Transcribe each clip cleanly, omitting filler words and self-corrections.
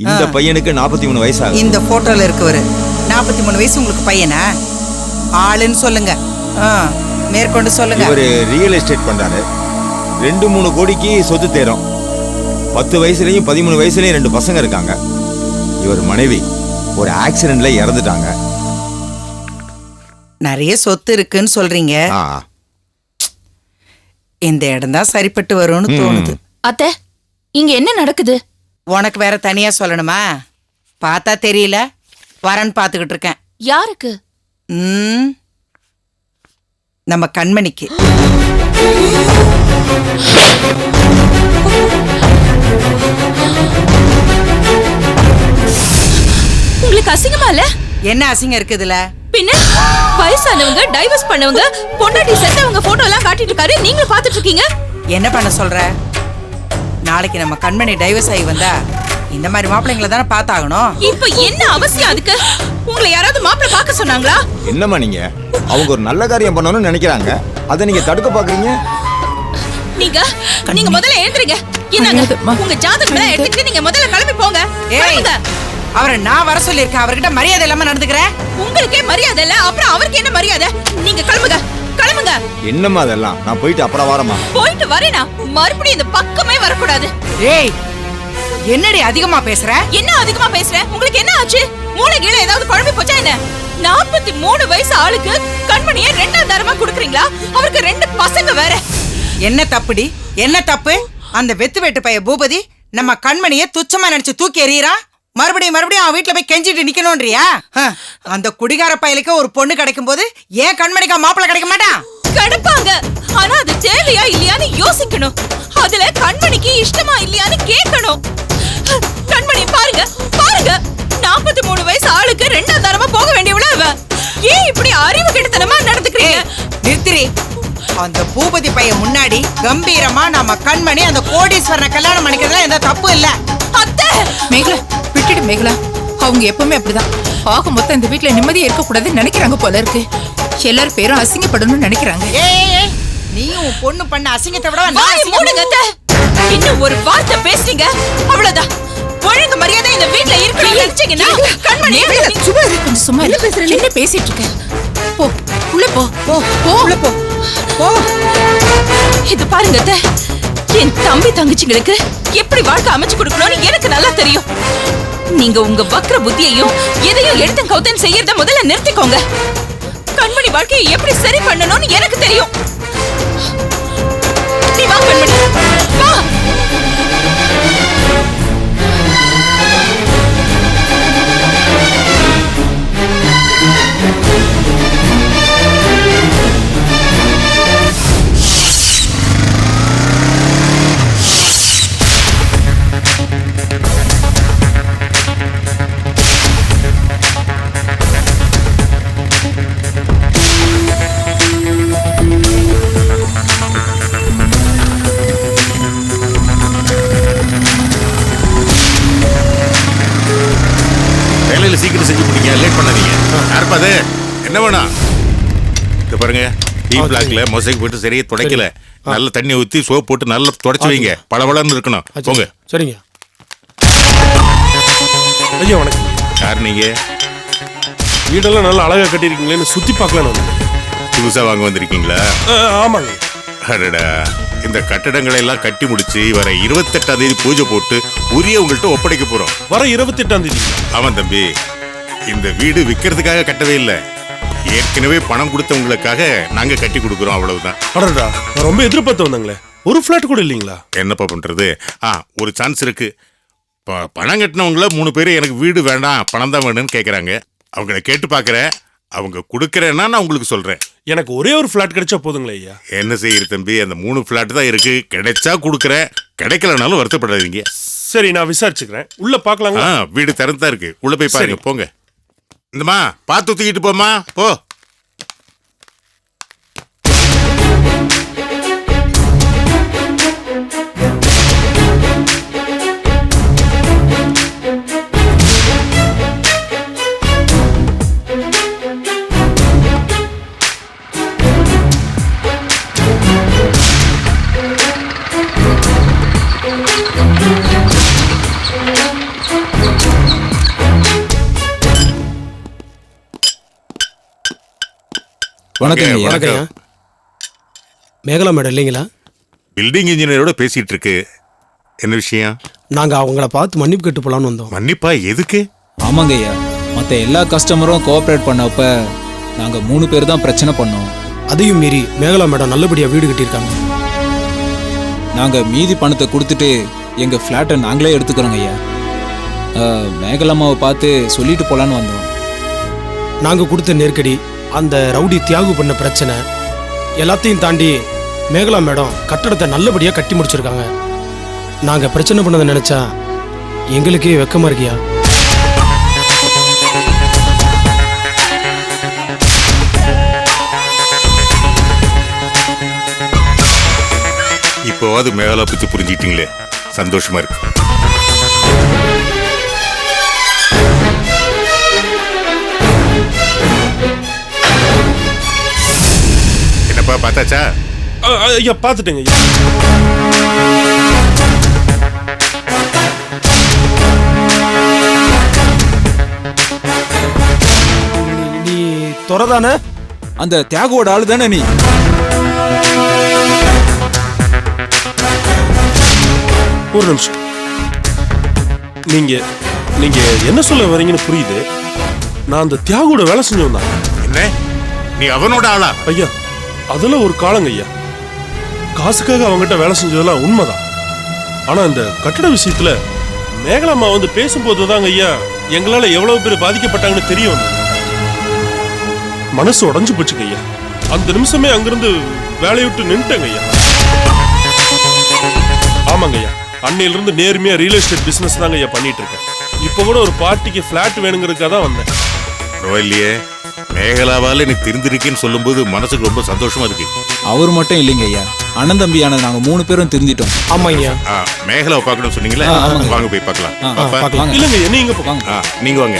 இந்த பையனுக்கு 43 வயசு ஆகுது. இந்த போட்டோல இருக்கவரு 43 வயசு உங்களுக்கு பையனா? ஆளுன்னு சொல்லுங்க. மேற்கொண்டு சொல்லுங்க. இவரு ரியல் எஸ்டேட் பண்றாரு. 2-3 கோடிக்கு சொத்து தேரும். 10 வயசுலயும் 13 வயசுலயும் 2 பசங்க இருக்காங்க. இவர் மனைவி ஒரு ஆக்சிடென்ட்ல இறந்துட்டாங்க. நிறைய சொத்து இருக்குன்னு சொல்றீங்க. இந்த இடம் தான் சரிப்பட்டு வரும்னு தோணுது. அத்தை, இங்க என்ன நடக்குது? உனக்கு வேற தனியா சொல்லணுமா? பார்த்தா தெரியல, வரன்னு பாத்துக்கிட்டு இருக்கேன். யாருக்கு? நம்ம கண்மணிக்கு. உங்களுக்கு அசிங்கமா இல்ல? என்ன அசிங்கம் இருக்குதுல? பின்ன வயசானவங்க, டைவர்ஸ் பண்ணவங்க, பொண்டாட்டி செத்தவங்க போட்டோ எல்லாம் காட்டிட்டு இருக்காரு, நீங்களும் பாத்துட்டு இருக்கீங்க. என்ன பண்ண சொல்ற? நாளைக்கு நம்ம கண்மணி டைவர்ஸ் ஆகி வந்தா இந்த மாதிரி மாப்பிள்ளைங்களை தானே பார்த்தாகணும். இப்ப என்ன அவசியம் அதுக்கு? உங்களை யாராவது மாப்பிள்ளை பார்க்க சொன்னாங்களா? என்னம்மா நீங்க? அவங்க ஒரு நல்ல காரியம் பண்ணணும்னு நினைக்கிறாங்க, அதை நீங்க தடுக்க பாக்குறீங்க. நீங்க முதல்ல எழுந்திருங்க. என்னங்க உங்க ஜாதகத்தை எடுத்துட்டு நீங்க முதல்ல கிளம்பி போங்க. அவரை நான் வர சொல்லியிருக்கேன். அவர்கிட்ட மரியாதை இல்லாம நடந்துக்கிறேன். உங்களுக்கே மரியாதை இல்ல, அப்புறம் அவருக்கு என்ன மரியாதை? நீங்க கிளம்புங்க, கிளம்புங்க. என்னம்மா அதெல்லாம்? நான் போயிட்டு அப்புறம் வரமா. போயிட்டு வரேனா? மறுபடியும் இந்த பக்கமே வரக்கூடாது. ஏய், என்னடி அதிகமா பேசுற? என்ன அதிகமா பேசுற? உங்களுக்கு என்ன ஆச்சு? மூளை கீழ ஏதாவது குழம்பி போச்சா என்ன? 43 வயசு ஆளுக்கு கண்மணியை 2ஆம் தரமா குடுக்குறீங்களா? அவருக்கு 2 பசங்க வேற. என்ன தப்புடி? என்ன தப்பு? அந்த வெத்து வெட்டு பைய பூபதி நம்ம கண்மணியை துச்சமா நினைச்சு தூக்கி எறியறான். மறுபடியும் அவன் வீட்டுல போய் கெஞ்சிட்டு நிக்கணும்ன்றியா? அந்த குடிகார பயலுக்கு ஒரு பொண்ணு கிடைக்கும் போது ஏன் கண்மணிக்கா மாப்பிள்ளை கிடைக்க மாட்டான்? கிடைப்பாங்க, ஆனா அது தேவையா இல்லையான்னு யோசிக்கணும். அதுல கண்மணிக்கு இஷ்டமா இல்லையான்னு கேட்கணும். கண்மணி பாருங்க, பாருங்க, 43 வயசு ஆளுக்கு 2ஆம் தரமா போக வேண்டியவள அவ. ஏன் இப்படி அறிவு கெட்டத்தனமா நடந்துக்கிறீங்க? நிறுத்திரி. அந்த பூபதி பையன் முன்னாடி கம்பீரமா நம்ம கண்மணி அந்த கோடீஸ்வரனை கல்யாணம் பண்ணிக்கிறதுல எந்த தப்பு இல்ல. அத்தை, மேகலா விட்டுடு மேகலா. அவங்க எப்பவுமே அப்படிதான். ஆக மொத்தம் இந்த வீட்டுல நிம்மதியா இருக்க கூடாதுன்னு நினைக்கிறாங்க போல இருக்கு. எல்லாரும் பேரும் அசிங்கப்படணும்னு நினைக்கிறாங்க. நீயும் பொண்ணு பண்ண அசிங்கத்தை விட வாய் மூடுங்க அத்தை. இன்னும் ஒரு வார்த்தை பேசுறீங்க அவ்வளவுதான். ஒழுங்கு மரியாதை இந்த வீட்டுல இருக்கணும்னு நினைச்சீங்கன்னா கண்மணி சும்மா இரு, கொஞ்சம் சும்மா இரு. என்ன பேசிட்டு இருக்க? போ உள்ள போ, போ போ உள்ள போ போ. இது பாருங்க அத்தை, என் தம்பி தங்கச்சிங்களுக்கு எப்படி வாழ்க்கை அமைச்சு கொடுக்கணும்னு எனக்கு நல்லா தெரியும். நீங்க உங்க வக்ர புத்தியையும் எதையும் எடுத்து கௌத்தன் செய்யறத முதல்ல நிறுத்திக்கோங்க. கண்மணி வாழ்க்கையை எப்படி சரி பண்ணணும்னு எனக்கு தெரியும். நீ வா கண்மணி, வா. சீக்கிரம் செஞ்சு முடிங்க, லேட் பண்ணாதீங்க. யாருப்பா அது? என்ன வேணா? இது பாருங்க, டீ பிளாக்ல மொசைக்கு போட்டு சரியா துடைக்கல. நல்ல தண்ணி ஊத்தி சோப் போட்டு நல்லா துடைச்சு வைங்க. பளபளன்னு இருக்கணும். போங்க. சரிங்க ஐயா. வணக்கம். யார் நீங்க? வீடெல்லாம் நல்லா அழகா கட்டிருக்கீங்களேன்னு சுத்தி பார்க்கலாம். புதுசா வாங்க வந்திருக்கீங்களா? ஆமாங்க. அடடா, இந்த கட்டடங்களை எல்லாம் கட்டி முடிச்சு வர 28ஆம் தேதி பூஜை போட்டு உரிய உங்கள்கிட்ட ஒப்படைக்க போறோம். வர 28ஆம் தேதி? ஆமாம் தம்பி, இந்த வீடு விற்கிறதுக்காக கட்டவே இல்லை, ஏற்கனவே பணம் கொடுத்தவங்களுக்காக நாங்க கட்டி கொடுக்குறோம், அவ்வளவுதான். அடடா, நான் ரொம்ப எதிர்பார்த்து வந்தாங்களே, ஒரு பிளாட் கூட இல்லைங்களா? என்னப்பா பண்றது? ஒரு சான்ஸ் இருக்கு. பணம் கட்டினவங்கள 3 பேர் எனக்கு வீடு வேண்டாம், பணம் தான் வேணும்னு கேட்குறாங்க. அவங்கள கேட்டு பார்க்குறேன். அவங்க கொடுக்குறேன்னா நான் உங்களுக்கு சொல்றேன். எனக்கு ஒரே ஒரு பிளாட் கிடைச்சா போதுங்களே ஐயா. என்ன செய்யுற தம்பி, அந்த 3 பிளாட் தான் இருக்கு. கிடைச்சா கொடுக்குறேன், கிடைக்கலனாலும் வருத்தப்படாதீங்க. சரி, நான் விசாரிச்சுக்கிறேன். உள்ள பாக்கலாங்களா? வீடு திறந்து தான் இருக்கு, உள்ள போய் பாருங்க. போங்க. இந்தமா பார்த்து தூக்கிட்டு போமா, போ. வணக்கம் ஐயா. வணக்கம். மேகலா மேடம் இல்லைங்களா? பில்டிங் இன்ஜினியரோட பேசிட்டு இருக்கு. என்ன விஷயம்? நாங்க அவங்கள பார்த்து மன்னிப்பு கேட்டு போலான்னு வந்தோம். மன்னிப்பா? எதுக்கு? ஆமாங்க ஐயா, மற்ற எல்லா கஸ்டமரும் கோஆப்ரேட் பண்ணப்ப நாங்க 3 பேர் தான் பிரச்சனை பண்ணோம். அதையும் மீறி மேகலா மேடம் நல்லபடியா வீடு கட்டியிருக்காங்க. நாங்க மீதி பணத்தை கொடுத்துட்டு எங்க ஃப்ளாட்டை நாங்களே எடுத்துக்கிறோங்க ஐயா. மேகலம்மாவை பார்த்து சொல்லிட்டு போலான்னு வந்தோம். நாங்க கொடுத்த நெருக்கடி, அந்த ரவுடி தியாகு பண்ண பிரச்சனை எல்லாத்தையும் தாண்டி மேகலா மேடம் கட்டடத்தை நல்லபடியா கட்டி முடிச்சிருக்காங்க. நாங்க பிரச்சனை பண்ணதை நினைச்சா எங்களுக்கே வெக்கமா இருக்கியா? இப்போவாது மேகலா பத்தி புரிஞ்சுக்கிட்டீங்களே, சந்தோஷமா இருக்கு. என்னப்பா பார்த்தாச்சா? ஐயா பார்த்துட்டேங்க ஐயா. நீ துறதானே? அந்த தியாகுவோட ஆளு தானே நீ? ஒரு நிமிஷம். நீங்க நீங்க என்ன சொல்ல வரீங்கன்னு புரியுது. நான் அந்த தியாகோட வேலை செஞ்சவன் தான். என்ன, நீ அவனோட ஆளா? ஐயா அதெல்லாம் ஒரு காலங்க ஐயா. காசுக்காக அவங்ககிட்ட வேலை செஞ்சதெல்லாம் உண்மைதான். ஆனா இந்த கட்டட விஷயத்துல மேகலாம்மா வந்து பேசும்போது தாங்க ஐயா எங்களால எவ்வளவு பேர் பாதிக்கப்பட்டாங்கன்னு தெரிய வந்தது. மனசு உடைஞ்சு போச்சுங்க ஐயா. அந்த நிமிஷமே அங்கிருந்து வேலையை விட்டு நின்ட்டேங்க ஐயா. ஆமாங்க ஐயா, அன்னையில இருந்து நேர்மையா ரியல் எஸ்டேட் பிசினஸ் தாங்க ஐயா பண்ணிட்டு இருக்கேன். இப்ப கூட ஒரு பார்ட்டிக்கு பிளாட் வேணுங்கிறதுக்காக தான் வந்தேன். பரவாயில்லையே, மேகலாவால நீ திருந்திருக்கேன்னு சொல்லும்போது மனசுக்கு ரொம்ப சந்தோஷமா இருக்கு. அவர் மட்டும் இல்லைங்க ஐயா, அண்ணன் தம்பியான நாங்க 3 பேரும் திருந்திட்டோம். ஆமாங்கய்யா. மேகலாவை பார்க்கணும்னு சொன்னீங்களே, வாங்க போய் பார்க்கலாம். அப்பா, பார்க்கலாம். இல்லங்க என்ன இங்க போங்க. நீங்க வாங்க.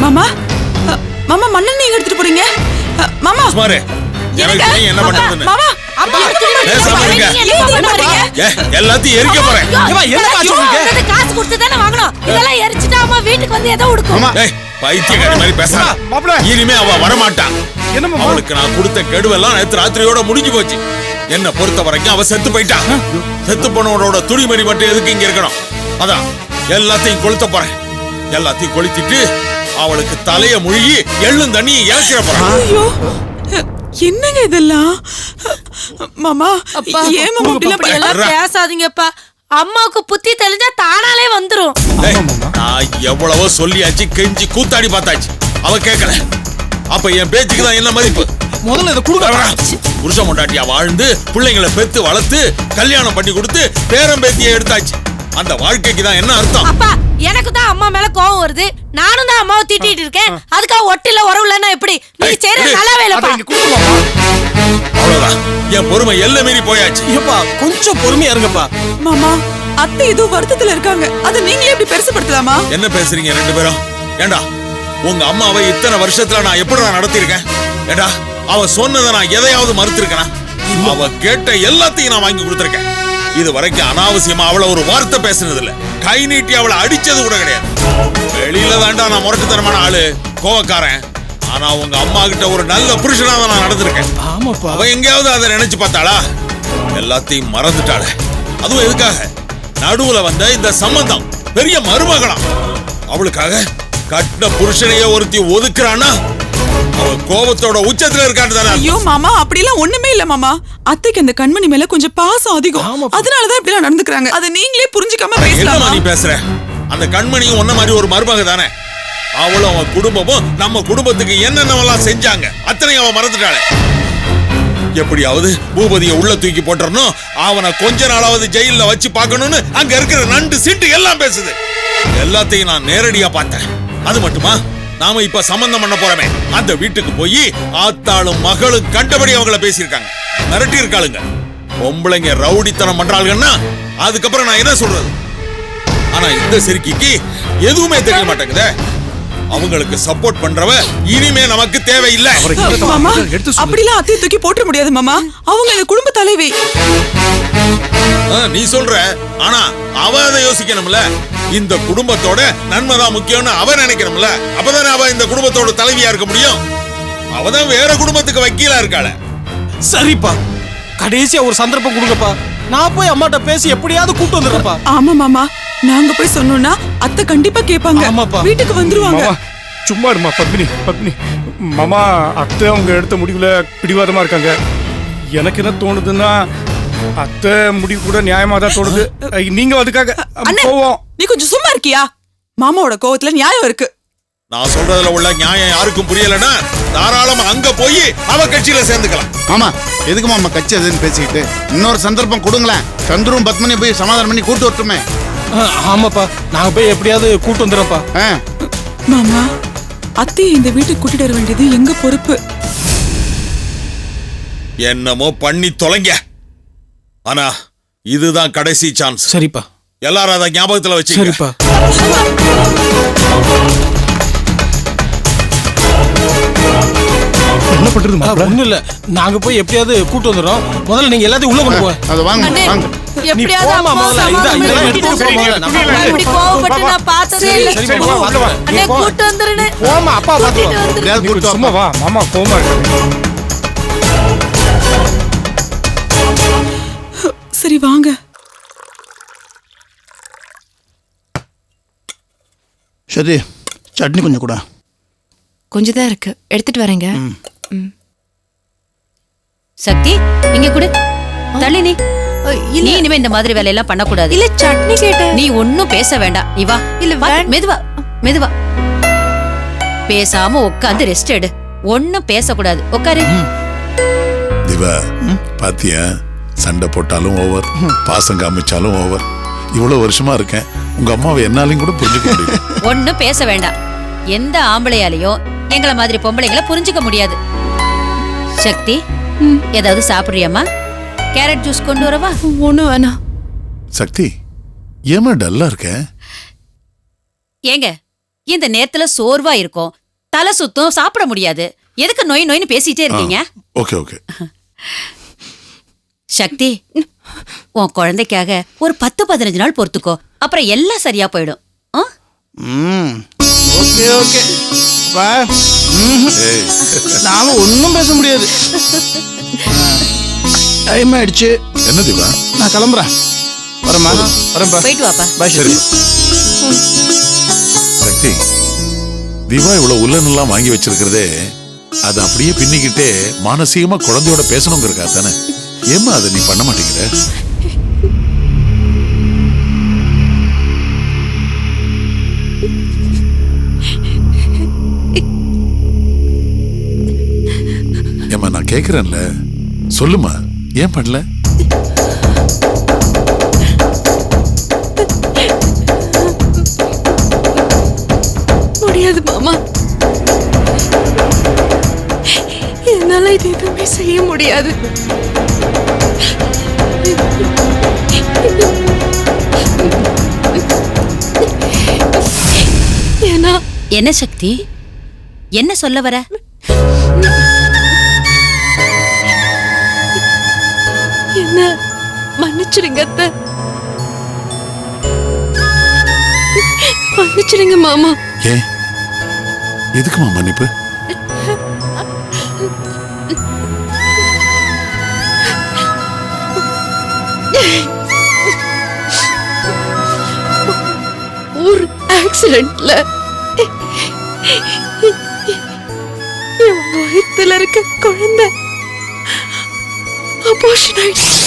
மாமா, மாமா மண்ணெண்ணெய் எங்க எடுத்துட்டு போறீங்க? மாமா சுமாரு, எனக்கு தெரியும் என்ன பண்றதுன்னு. மாமா அப்பா பேசாம இருங்க. எல்லாத்தையும் எரிக்க போறேன். காசு கொடுத்து தானே வாங்கணும். இதெல்லாம் எரிச்சிட்டா அம்மா வீட்டுக்கு வந்து ஏதோ உடுக்கும். ஏய், பைத்தியக்காரி மாதிரி பேசுறா. இனிமே அவ வரமாட்டான். அவளுக்கு நான் கொடுத்த கெடுவெல்லாம் நேத்து ராத்திரியோட முடிஞ்சு போச்சு. என்ன பொறுத்த வரைக்கும் அவ செத்து போயிட்டான். செத்து போனவனோட துணிமணி மட்டும் எதுக்கு இங்க இருக்கணும்? அதான் எல்லாத்தையும் கொளுத்த போறேன். எல்லாத்தையும் கொளுத்திட்டு அவளுக்கு தலைய முழுகி எள்ளும் தண்ணியும் இறக்கிற போறேன். ஐயோ என்னங்க இதெல்லாம்? மாமா ஏன் மாமா இப்படி எல்லாம் பேசாதீங்கப்பா. அம்மாவுக்கு புத்தி தெளிஞ்சா தானாலே வந்துரும். நான் எவ்வளவோ சொல்லியாச்சு, கெஞ்சி கூத்தாடி பார்த்தாச்சு, அவ கேட்கல. அப்ப என் பேச்சுக்கு தான் என்ன மதிப்பு? முதல்ல இதை கொடுக்க. புருஷ முண்டாட்டியா வாழ்ந்து பிள்ளைங்களை பெத்து வளர்த்து கல்யாணம் பண்ணி கொடுத்து பேரம் பேத்தியை எடுத்தாச்சு. அந்த வாழ்க்கைக்கு தான் என்ன அர்த்தம்? அப்பா எனக்கு தான் அம்மா மேல கோவம் வருது. நானும் தான் அம்மாவை திட்டிட்டு இருக்கேன். அதுக்காக ஒட்டில உறவுலன்னா எப்படி? நீங்க செய்யறது நல்லாவே இல்லப்பா. அவ்வளவுதான், என் பொறுமை எல்லை மீறி போயாச்சு. ஏப்பா கொஞ்சம் பொறுமையா இருங்கப்பா. மாமா அத்தை ஏதோ வருத்தத்துல இருக்காங்க. அதை நீங்களே எப்படி பெருசுப்படுத்தலாமா? என்ன பேசுறீங்க 2 பேரும்? ஏண்டா, உங்க அம்மாவை இத்தனை வருஷத்துல நான் எப்படி நான் நடத்திருக்கேன்? ஏண்டா, அவ சொன்னதை நான் எதையாவது மறுத்திருக்கேனா? அவ கேட்ட எல்லாத்தையும் நான் வாங்கி கொடுத்திருக்கேன். இது வரைக்கும் அனாவசியமா அவளை ஒரு வார்த்தை பேசுனது இல்ல. கை நீட்டி அவளை அடிச்சது கூட கிடையாது. வெளியில தாண்டா நான் முரட்டுத்தனமான ஆளு, கோவக்காரன். ஆனா உங்க அம்மா கிட்ட ஒரு நல்ல புருஷனா தான் நான் நடந்திருக்கேன். ஆமாப்பா. அவ எங்கேயாவது அதை நினைச்சு பார்த்தாளா? எல்லாத்தையும் மறந்துட்டாள. அதுவும் எதுக்காக? நடுவுல வந்த இந்த சம்பந்தம் பெரிய மருமகளாம். அவளுக்காக கட்டின புருஷனையே ஒருத்தி ஒதுக்குறான்னா அவ கோபத்தோட உச்சத்துல இருக்கான்னு தானே? ஐயோ மாமா அப்படிலாம் ஒண்ணுமே இல்ல மாமா. அத்தைக்கு அந்த கண்மணி மேல கொஞ்சம் பாசம் அதிகம். அதனாலதான் இப்படி நடந்துக்கிறாங்க. அதை நீங்களே புரிஞ்சுக்காம என்னமா பேசலாம். நீ பேசுற? அந்த கண்மணியும் ஒன்ன மாதிரி ஒரு மருமக தானே. அவளும் அவன் குடும்பமும் நம்ம குடும்பத்துக்கு என்னென்னவெல்லாம் செஞ்சாங்க அத்தனையும் அவன் மறந்துட்டாளே. எப்படியாவது பூபதியை உள்ள தூக்கி போட்டுறணும், அவனை கொஞ்ச நாளாவது ஜெயில வச்சு பார்க்கணும்னு அங்க இருக்கிற நண்டு சிண்டு எல்லாம் பேசுது. எல்லாத்தையும் நான் நேரடியா பார்த்தேன். அது மட்டுமா, நாம இப்ப சம்பந்தம் பண்ண போறோமே அந்த வீட்டுக்கு போய் ஆத்தாளும் மகளும் கண்டபடி அவங்கள பேசியிருக்காங்க, மிரட்டி இருக்காளுங்க. பொம்பளைங்க ரவுடித்தனம் பண்றாங்கன்னா அதுக்கப்புறம் நான் என்ன சொல்றது? ஆனா இந்த சிறுக்கிக்கு எதுவுமே தெரிய மாட்டேங்குதே. அவங்களுக்கு சப்போர்ட் பண்றவ இனிமே நமக்கு தேவையில்லை. மாமா அப்படிலாம் அத்தையை தூக்கி போட்ட முடியாது மாமா. அவங்க இந்த குடும்ப தலைவி. நீ சொல்ற, ஆனா அவ அதை யோசிக்கணும்ல. இந்த குடும்பத்தோட நன்மைதான் முக்கியம்னு அவ நினைக்கணும்ல. அப்பதானே அவ இந்த குடும்பத்தோட தலைவியா இருக்க முடியும். அவதான் வேற குடும்பத்துக்கு வக்கீலா இருக்காள. சரிப்பா, கடைசியா ஒரு சந்தர்ப்பம் கொடுங்கப்பா. நான் போய் அம்மாட்ட பேசி எப்படியாவது கூட்டு வந்துடுறேன்ப்பா. ஆமா மாமா, நாங்க போய் சொன்னோம்னா அத்தை கண்டிப்பா கேட்பாங்க. ஆமாப்பா. வீட்டுக்கு வந்துருவாங்க. சும்மா இருமா பத்மினி. மாமா அத்தை அவங்க எடுத்த முடிவுல பிடிவாதமா இருக்காங்க. எனக்கு என்ன தோணுதுன்னா அத்தை முடிவு கூட நியாயமா தான் தோணுது. நீங்க அதுக்காக போவோம். நீ கொஞ்சம் சும்மா இருக்கியா? மாமாவோட கோவத்துல நியாயம் இருக்கு. நான் சொல்றதுல உள்ள நியாயம் யாருக்கும் புரியலன்னா தாராளமா அங்க போய் அவ கட்சியில சேர்ந்துக்கலாம். மாமா எதுக்கு மாமா கட்சி அதுன்னு பேசிக்கிட்டு இன்னொரு சந்தர்ப்பம் கொடுங்களேன். சந்துரும் பத்மனி போய் சமாதானம் பண்ணி கூட்டு வரட்டுமே. ஆமாப்பா, நாங்க போய் எப்படியாவது கூட்டு வந்துடுறோம்ப்பா. மாமா அத்தையை இந்த வீட்டுக்கு கூட்டிட்டு வர வேண்டியது எங்க பொறுப்பு. என்னமோ பண்ணி தொலைங்க. ஆனா இதுதான் கடைசி சான்ஸ். சரிப்பா, எல்லாரும் அதை ஞாபகத்துல வச்சு. சரிப்பா. என்ன பண்றது? ஒண்ணும் இல்ல, நாங்க போய் எப்படியாவது கூட்டு வந்துடுறோம். முதல்ல நீங்க எல்லாத்தையும் உள்ள கொண்டு போங்க. அதை வாங்க. எப்படியாவது போம்மா முதல்ல. இதெல்லாம் எடுத்து போ முதல்ல. நம்ம இப்படி கோவப்பட்டு நான் பார்த்ததே இல்ல. சரி, போ, வந்து வா. அண்ணே கூட்டு வந்துருனே. போம்மா, அப்பா பாத்துக்கோ. சும்மா வா மாமா, கோவமா இருக்கு. சரி வாங்க. சரி, சட்னி கொஞ்சம் கூட. கொஞ்சம் தான் இருக்கு, எடுத்துட்டு வரேங்க. சக்தி இங்க குடு. தள்ளி நீ இனிமே இந்த மாதிரி வேலையெல்லாம் பண்ணக்கூடாது. இல்ல சட்னி கேட்டேன். நீ ஒன்னும் பேச வேண்டாம். நீ வா. இல்ல மெதுவா பேசாம உட்காந்து ரெஸ்ட் எடு. ஒன்னும் பேசக்கூடாது. உட்காரு. திவா, பாத்தியா, சண்டை போட்டாலும் ஓவர், பாசம் காமிச்சாலும் ஓவர். இவ்வளவு வருஷமா இருக்கேன், உங்க அம்மாவை என்னாலையும் கூட புரிஞ்சுக்க முடியும். ஒன்னும் பேச வேண்டாம். எந்த ஆம்பளையாலையும் எங்களை மாதிரி பொம்பளைங்களை புரிஞ்சுக்க முடியாது. சக்தி ஏதாவது சாப்பிடுறியாமா? கேரட் ஜூஸ் கொண்டு வரவா? ஒண்ணு வேணாம். சக்தி, ஏமா டல்லா இருக்க? ஏங்க இந்த நேரத்துல சோர்வா இருக்கும், தலை சுத்தம், சாப்பிட முடியாது. எதுக்கு நோய் நோய்னு பேசிட்டே இருக்கீங்க? ஓகே. சக்தி, உன் குழந்தைக்காக ஒரு 10-15 நாள் பொறுத்துக்கோ. அப்புறம் எல்லாம் சரியா போயிடும். ஓகே. நாம ஒன்னும் பேச முடியாது. டைம் ஆயிடுச்சு. என்ன திவா, நான் கிளம்புறேன். வரமா? வரேன்ப்பா. போயிட்டு வாப்பா. பாய். சரி. சக்தி, திவா இவ்வளவு உள்ளனெல்லாம் வாங்கி வச்சிருக்கிறதே அதை அப்படியே பின்னிக்கிட்டே மானசீகமா குழந்தையோட பேசணுங்கிறக்கா தானே. ஏமா அதை நீ பண்ண மாட்டேங்கிற? ஏமா நான் கேக்குறேன்ல, சொல்லுமா, ஏன் பண்ணல? முடியாது மாமா, என்னால இது எதுவுமே செய்ய முடியாது. ஏன்னா என்ன சக்தி, என்ன சொல்ல வர? என்ன மன்னிச்சிடுங்க அத்தை. மன்னிச்சிடுங்க மாமா. ஏன், எதுக்குமா மன்னிப்பு? ஒரு ஆக்சிடென்ட்ல என் வயித்துல இருக்க குழந்தை அபார்ஷன் ஆயிடுச்சு.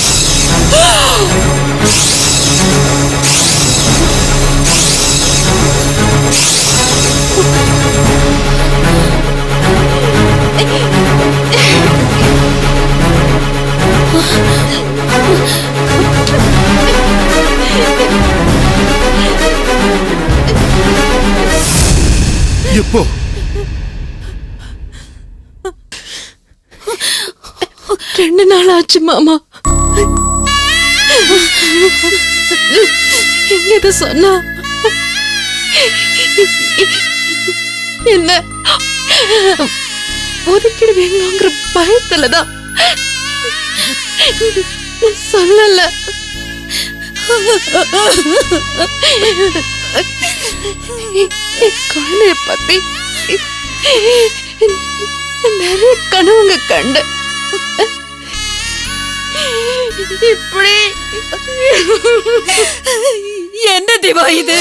எப்போ? 2 நாள் ஆச்சு மாமா. இத சொன்னா என்ன ஒதுக்கிடுவீங்களோங்கிற பயத்துலதான் சொல்லல. குழந்தைய பத்தி நிறைய கனவுங்க கண்டு இப்படி என்ன திவா இது?